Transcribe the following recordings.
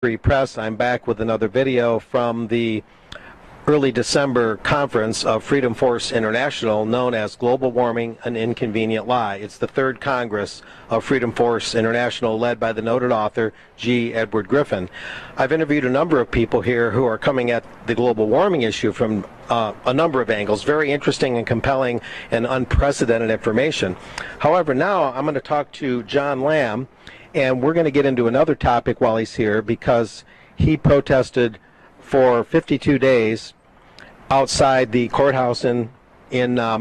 Free Press. I'm back with another video from the early December conference of Freedom Force International, known as Global Warming, an Inconvenient Lie. It's the third Congress of Freedom Force International, led by the noted author G. Edward Griffin. I've interviewed a number of people here who are coming at the global warming issue from a number of angles, very interesting and compelling and unprecedented information. However, now I'm going to talk to John Lamb, and we're going to get into another topic while he's here, because he protested for 52 days outside the courthouse in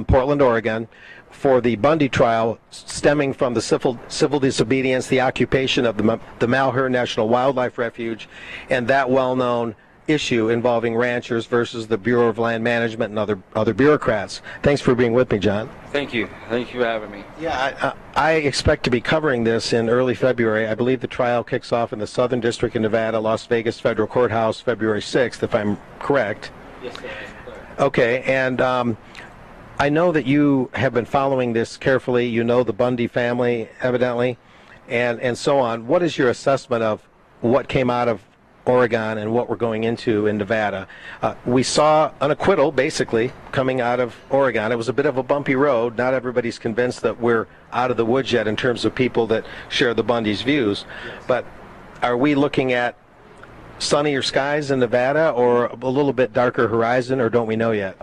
Portland, Oregon, for the Bundy trial stemming from the civil disobedience, the occupation of the Malheur National Wildlife Refuge, and that well-known issue involving ranchers versus the Bureau of Land Management and other bureaucrats. Thanks for being with me, John. Thank you. Thank you for having me. Yeah, I expect to be covering this in early February. I believe the trial kicks off in the Southern District of Nevada, Las Vegas Federal Courthouse, February 6th, if I'm correct. Yes, sir. Okay, and I know that you have been following this carefully. You know the Bundy family, evidently, and so on. What is your assessment of what came out of Oregon and what we're going into in Nevada? We saw an acquittal, basically, coming out of Oregon. It was a bit of a bumpy road. Not everybody's convinced that we're out of the woods yet in terms of people that share the Bundy's views. But are we looking at sunnier skies in Nevada, or a little bit darker horizon, or don't we know yet?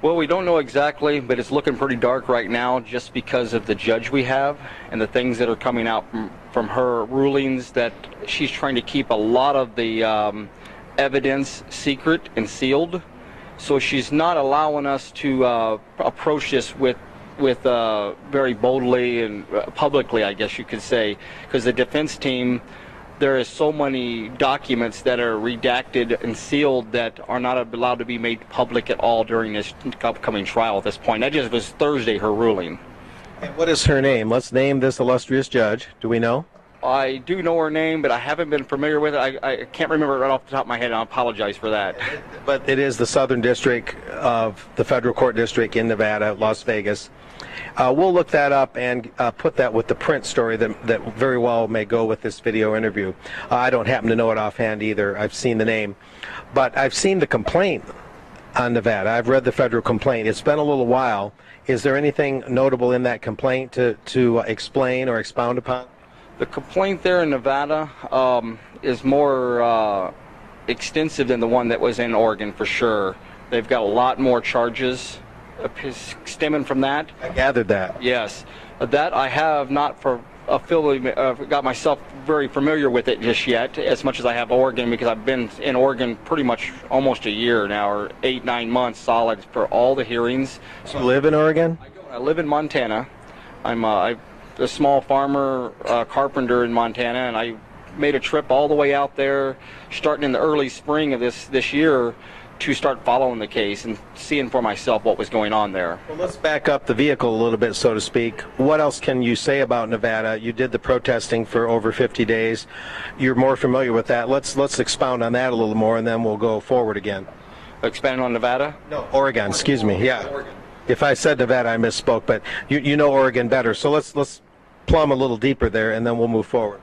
Well, we don't know exactly, but it's looking pretty dark right now just because of the judge we have and the things that are coming out from her rulings, that she's trying to keep a lot of the evidence secret and sealed. So she's not allowing us to approach this with very boldly and publicly, I guess you could say, because the defense team, there is so many documents that are redacted and sealed that are not allowed to be made public at all during this upcoming trial at this point. That just was Thursday, her ruling. And what is her name? Let's name this illustrious judge. Do we know? I do know her name, but I haven't been familiar with it. I can't remember it right off the top of my head, and I apologize for that. But it is the Southern District of the Federal Court District in Nevada, Las Vegas. We'll look that up and put that with the print story that very well may go with this video interview. I don't happen to know it offhand either. I've seen the name. But I've seen the complaint on Nevada. I've read the federal complaint. It's been a little while. Is there anything notable in that complaint to explain or expound upon? The complaint there in Nevada is more extensive than the one that was in Oregon, for sure. They've got a lot more charges stemming from that. I gathered that. Yes. That I have not got myself very familiar with it just yet, as much as I have Oregon, because I've been in Oregon pretty much almost a year now, or 8-9 months solid for all the hearings. So you live in Oregon? I live in Montana. I'm a small farmer, carpenter in Montana, and I made a trip all the way out there starting in the early spring of this year to start following the case and seeing for myself what was going on there. Well, let's back up the vehicle a little bit, so to speak. What else can you say about Nevada? You did the protesting for over 50 days. You're more familiar with that. Let's expound on that a little more, and then we'll go forward again. Expand on Nevada? No, Oregon, excuse me. Yeah. Oregon. If I said Nevada, I misspoke, but you know Oregon better. So let's plumb a little deeper there, and then we'll move forward.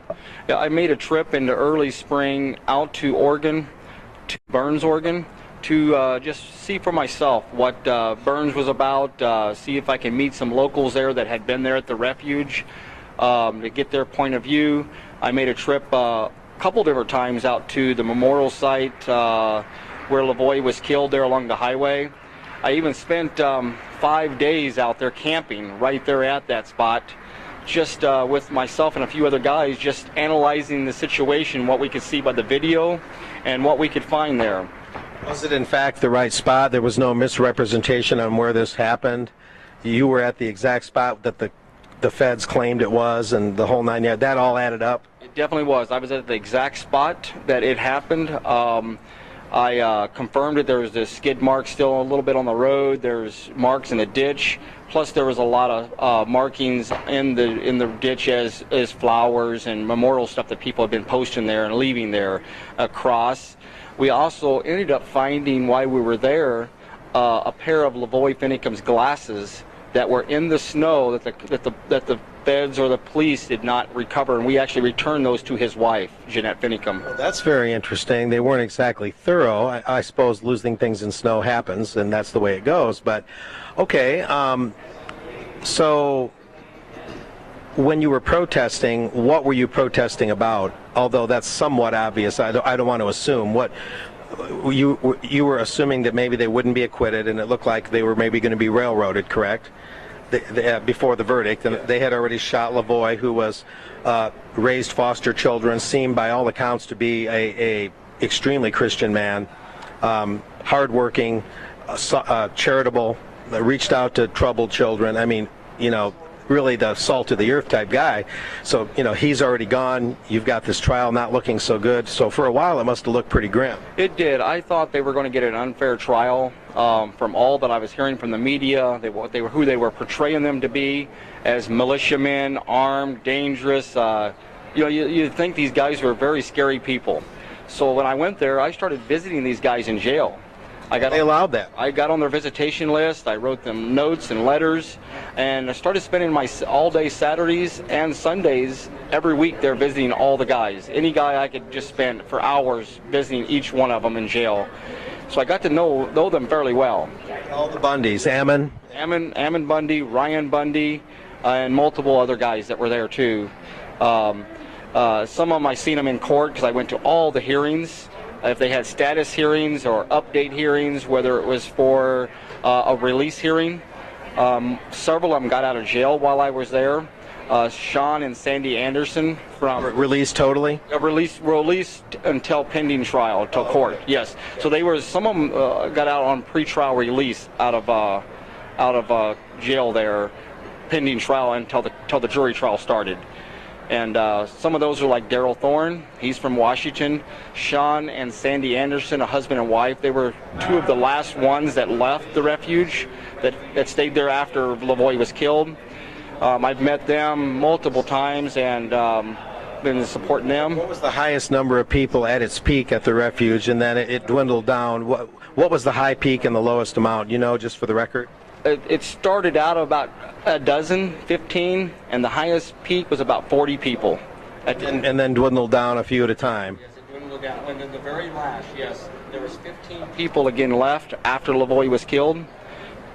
Yeah, I made a trip in the early spring out to Oregon, to Burns, Oregon, to just see for myself what Burns was about, see if I can meet some locals there that had been there at the refuge, to get their point of view. I made a trip a couple different times out to the memorial site where Lavoie was killed there along the highway. I even spent 5 days out there camping right there at that spot, just with myself and a few other guys, just analyzing the situation, what we could see by the video and what we could find there. Was it in fact the right spot? There was no misrepresentation on where this happened? You were at the exact spot that the feds claimed it was, and the whole 9 yards, that all added up? It definitely was. I was at the exact spot that it happened. I confirmed it. There was the skid marks still a little bit on the road. There's marks in the ditch. Plus there was a lot of markings in the ditch as flowers and memorial stuff that people have been posting there and leaving there across. We also ended up finding, while we were there, a pair of Lavoie Finicum's glasses that were in the snow that the feds or the police did not recover, and we actually returned those to his wife, Jeanette Finicum. Well, that's very interesting. They weren't exactly thorough. I suppose losing things in snow happens, and that's the way it goes. But, okay, so when you were protesting, what were you protesting about? Although that's somewhat obvious, I don't want to assume. What you were assuming that maybe they wouldn't be acquitted, and it looked like they were maybe going to be railroaded, correct? Before the verdict, and they had already shot Lavoie, who was raised foster children, seemed by all accounts to be a extremely Christian man, hardworking, charitable, reached out to troubled children. I mean, you know, really the salt of the earth type guy. So, you know, he's already gone. You've got this trial not looking so good. So for a while, it must have looked pretty grim. It did. I thought they were going to get an unfair trial from all that I was hearing from the media. Who they were portraying them to be as militiamen, armed, dangerous. You think these guys were very scary people. So when I went there, I started visiting these guys in jail. They allowed that. I got on their visitation list. I wrote them notes and letters, and I started spending my all-day Saturdays and Sundays every week there visiting all the guys. Any guy I could just spend for hours visiting each one of them in jail. So I got to know them fairly well. All the Bundys, Ammon Bundy, Ryan Bundy, and multiple other guys that were there too. Some of them I seen them in court because I went to all the hearings. If they had status hearings or update hearings, whether it was for a release hearing. Several of them got out of jail while I was there. Sean and Sandy Anderson from released totally. Released until pending trial, till court. Yes. So some of them got out on pretrial release out of jail there, pending trial until the jury trial started. And some of those are like Daryl Thorne. He's from Washington. Sean and Sandy Anderson, a husband and wife. They were two of the last ones that left the refuge, that stayed there after Lavoie was killed. I've met them multiple times and been supporting them. What was the highest number of people at its peak at the refuge, and then it dwindled down? What was the high peak and the lowest amount, just for the record? It started out about a dozen, 15, and the highest peak was about 40 people. And then dwindled down a few at a time. Yes, it dwindled down. And then the very last, yes, there was 15 people again left after Lavoie was killed.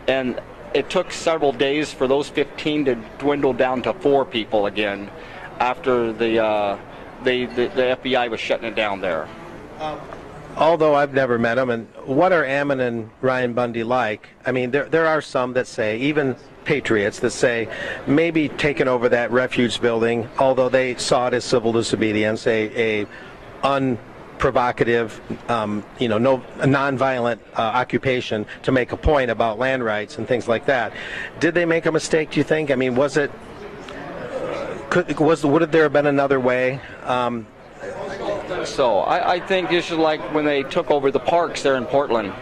And it took several days for those 15 to dwindle down to 4 people again after the FBI was shutting it down there. Although I've never met them, and what are Ammon and Ryan Bundy like? I mean, there are some that say, even patriots that say, maybe taking over that refuge building, although they saw it as civil disobedience, a unprovocative, no nonviolent occupation to make a point about land rights and things like that. Did they make a mistake, do you think? I mean, would there have been another way? So I think this is like when they took over the parks there in Portland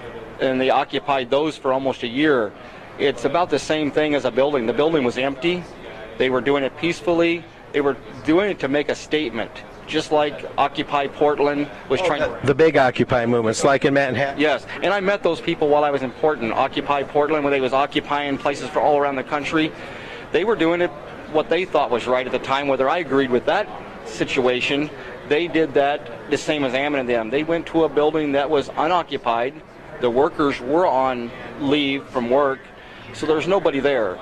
and they occupied those for almost a year. It's about the same thing as a building. The building was empty. They were doing it peacefully. They were doing it to make a statement, just like Occupy Portland was trying to... The big Occupy movements, like in Manhattan. Yes, and I met those people while I was in Portland. Occupy Portland, when they was occupying places for all around the country. They were doing it what they thought was right at the time, whether I agreed with that situation. They did that the same as Ammon and them. They went to a building that was unoccupied. The workers were on leave from work, so there was nobody there.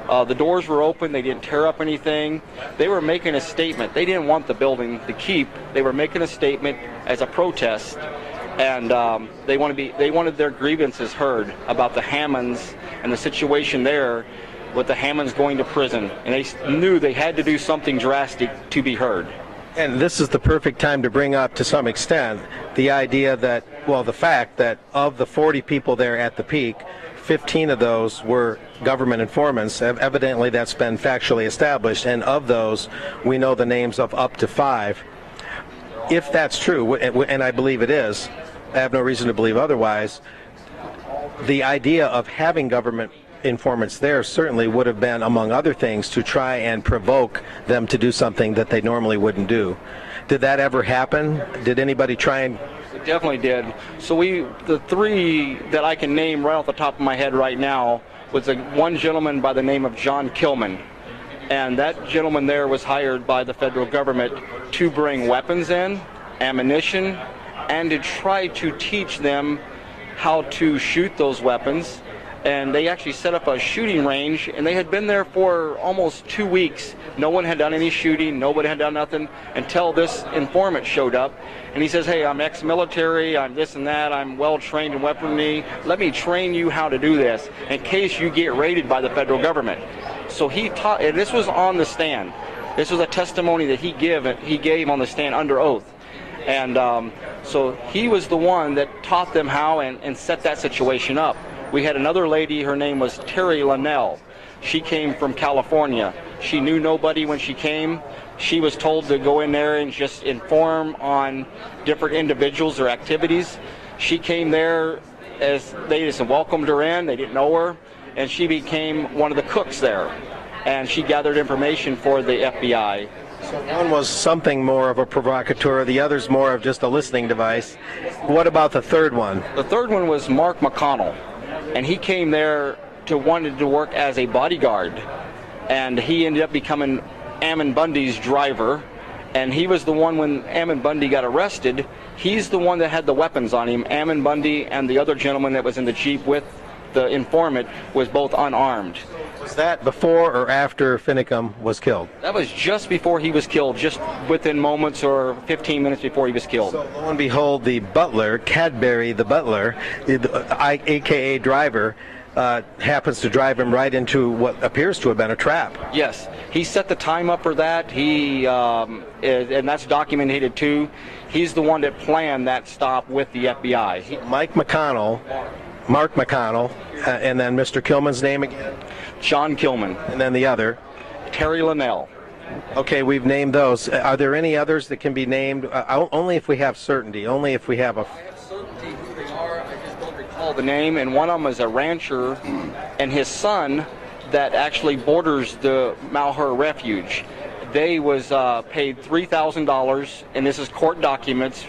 The doors were open. They didn't tear up anything. They were making a statement. They didn't want the building to keep. They were making a statement as a protest, and they wanted their grievances heard about the Hammonds and the situation there with the Hammonds going to prison. And they knew they had to do something drastic to be heard. And this is the perfect time to bring up, to some extent, the idea that, the fact that of the 40 people there at the peak, 15 of those were government informants. Evidently, that's been factually established, and of those, we know the names of up to 5. If that's true, and I believe it is, I have no reason to believe otherwise, the idea of having government informants there certainly would have been, among other things, to try and provoke them to do something that they normally wouldn't do. Did that ever happen? Did anybody try and... It definitely did. So the 3 that I can name right off the top of my head right now was one gentleman by the name of John Kilman. And that gentleman there was hired by the federal government to bring weapons in, ammunition, and to try to teach them how to shoot those weapons. And they actually set up a shooting range, and they had been there for almost 2 weeks. No one had done any shooting, nobody had done nothing until this informant showed up. And he says, hey, I'm ex-military, I'm this and that, I'm well trained in weaponry. Let me train you how to do this in case you get raided by the federal government. So he taught, and this was on the stand. This was a testimony that he gave on the stand under oath. And so he was the one that taught them how and set that situation up. We had another lady, her name was Terry Linnell. She came from California. She knew nobody when she came. She was told to go in there and just inform on different individuals or activities. She came there as they just welcomed her in, they didn't know her, and she became one of the cooks there. And she gathered information for the FBI. So one was something more of a provocateur, the other's more of just a listening device. What about the third one? The third one was Mark McConnell, and he came there wanted to work as a bodyguard, and he ended up becoming Ammon Bundy's driver. And he was the one when Ammon Bundy got arrested. He's the one that had the weapons on him. Ammon Bundy and the other gentleman that was in the Jeep with the informant was both unarmed. Was that before or after Finicum was killed? That was just before he was killed, just within moments or 15 minutes before he was killed. So lo and behold, the butler, Cadbury the butler, aka driver, happens to drive him right into what appears to have been a trap. Yes, he set the time up for that. And that's documented too. He's the one that planned that stop with the FBI. Mark McConnell, and then Mr. Kilman's name again? John Kilman. And then the other? Terry Linnell. Okay, we've named those. Are there any others that can be named? Only if we have certainty, only if we have a... I have certainty who they are, I just don't recall the name. And one of them is a rancher, and his son that actually borders the Malheur Refuge. They was paid $3,000, and this is court documents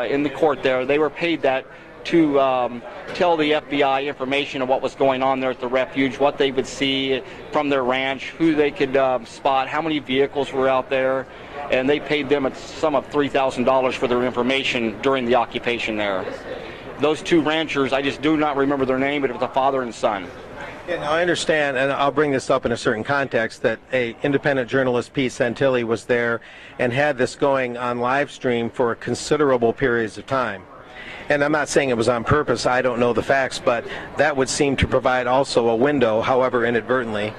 in the court there. They were paid that to tell the FBI information of what was going on there at the refuge, what they would see from their ranch, who they could spot, how many vehicles were out there, and they paid them a sum of $3,000 for their information during the occupation there. Those two ranchers, I just do not remember their name, but it was a father and son. Yeah, now I understand, and I'll bring this up in a certain context, that a independent journalist, Pete Santilli, was there and had this going on live stream for considerable periods of time. And I'm not saying it was on purpose, I don't know the facts, but that would seem to provide also a window, however inadvertently,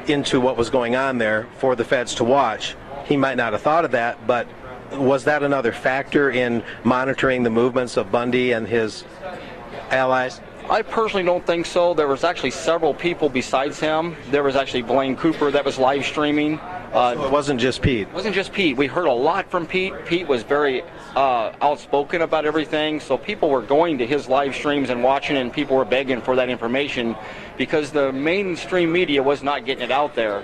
into what was going on there for the feds to watch. He might not have thought of that, but was that another factor in monitoring the movements of Bundy and his allies? I personally don't think so. There was actually several people besides him. There was actually Blaine Cooper that was live streaming. So it wasn't just Pete? It wasn't just Pete. We heard a lot from Pete. Pete was very outspoken about everything, so people were going to his live streams and watching, and people were begging for that information because the mainstream media was not getting it out there.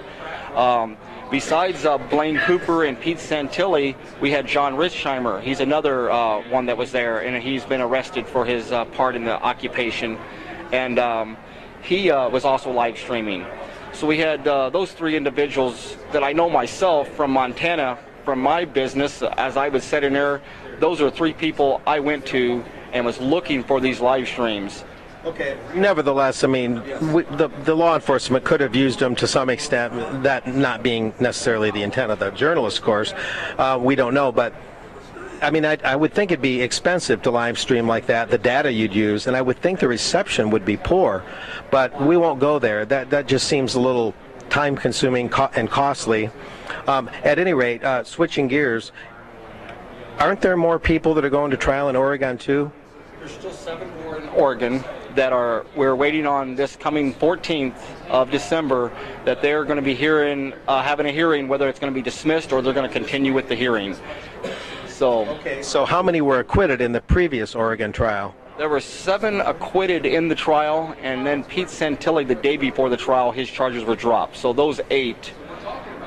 Besides Blaine Cooper and Pete Santilli, we had John Ritzheimer. He's another one that was there, and he's been arrested for his part in the occupation. And he was also live streaming. So we had those three individuals that I know myself from Montana, from my business, as I was sitting there. Those are three people I went to and was looking for these live streams. Okay. Nevertheless, I mean, the law enforcement could have used them to some extent, that not being necessarily the intent of the journalist, of course. We don't know, but I mean, I would think it'd be expensive to live stream like that, the data you'd use, and I would think the reception would be poor, but we won't go there. That just seems a little time-consuming and costly. At any rate, switching gears, aren't there more people that are going to trial in Oregon, too? There's still 7 more in Oregon that we're waiting on this coming 14th of December, that they're going to be having a hearing, whether it's going to be dismissed or they're going to continue with the hearing. So how many were acquitted in the previous Oregon trial? There were 7 acquitted in the trial, and then Pete Santilli, the day before the trial, his charges were dropped. So those 8.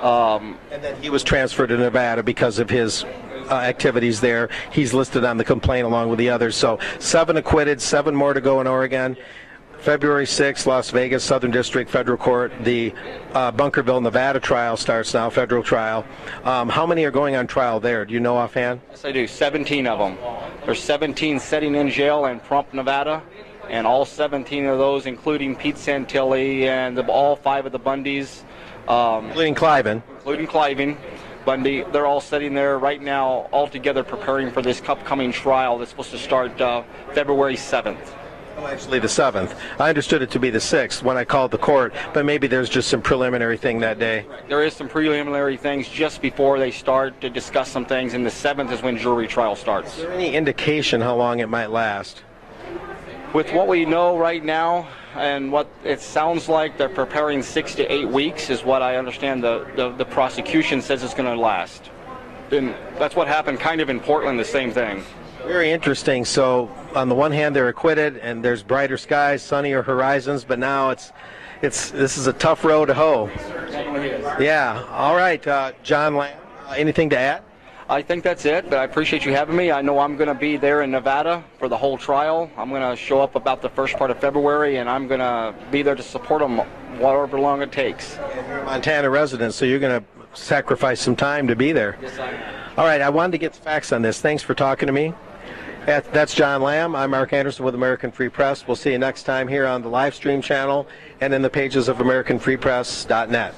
And then he was transferred to Nevada because of his activities there. He's listed on the complaint along with the others. So 7 acquitted, 7 more to go in Oregon. February 6th, Las Vegas Southern District Federal Court. The Bunkerville, Nevada trial starts now, federal trial. How many are going on trial there? Do you know offhand? Yes, I do. 17 of them. There's 17 sitting in jail in Pahrump, Nevada, and all 17 of those, including Pete Santilli and all 5 of the Bundys. Including Cliven. Including Cliven Bundy. They're all sitting there right now, all together preparing for this upcoming trial that's supposed to start February 7th. Well, actually the 7th. I understood it to be the 6th when I called the court, but maybe there's just some preliminary thing that day. There is some preliminary things just before they start to discuss some things, and the 7th is when jury trial starts. Is there any indication how long it might last? With what we know right now, and what it sounds like, they're preparing 6 to 8 weeks is what I understand the prosecution says it's going to last. And that's what happened kind of in Portland, the same thing. Very interesting. So on the one hand, they're acquitted, and there's brighter skies, sunnier horizons, but now this is a tough road to hoe. Yeah. All right, John Lamb, anything to add? I think that's it, but I appreciate you having me. I know I'm going to be there in Nevada for the whole trial. I'm going to show up about the first part of February, and I'm going to be there to support them however long it takes. You're a Montana resident, so you're going to sacrifice some time to be there. Yes, I am. All right, I wanted to get the facts on this. Thanks for talking to me. That's John Lamb. I'm Mark Anderson with American Free Press. We'll see you next time here on the live stream channel and in the pages of AmericanFreePress.net.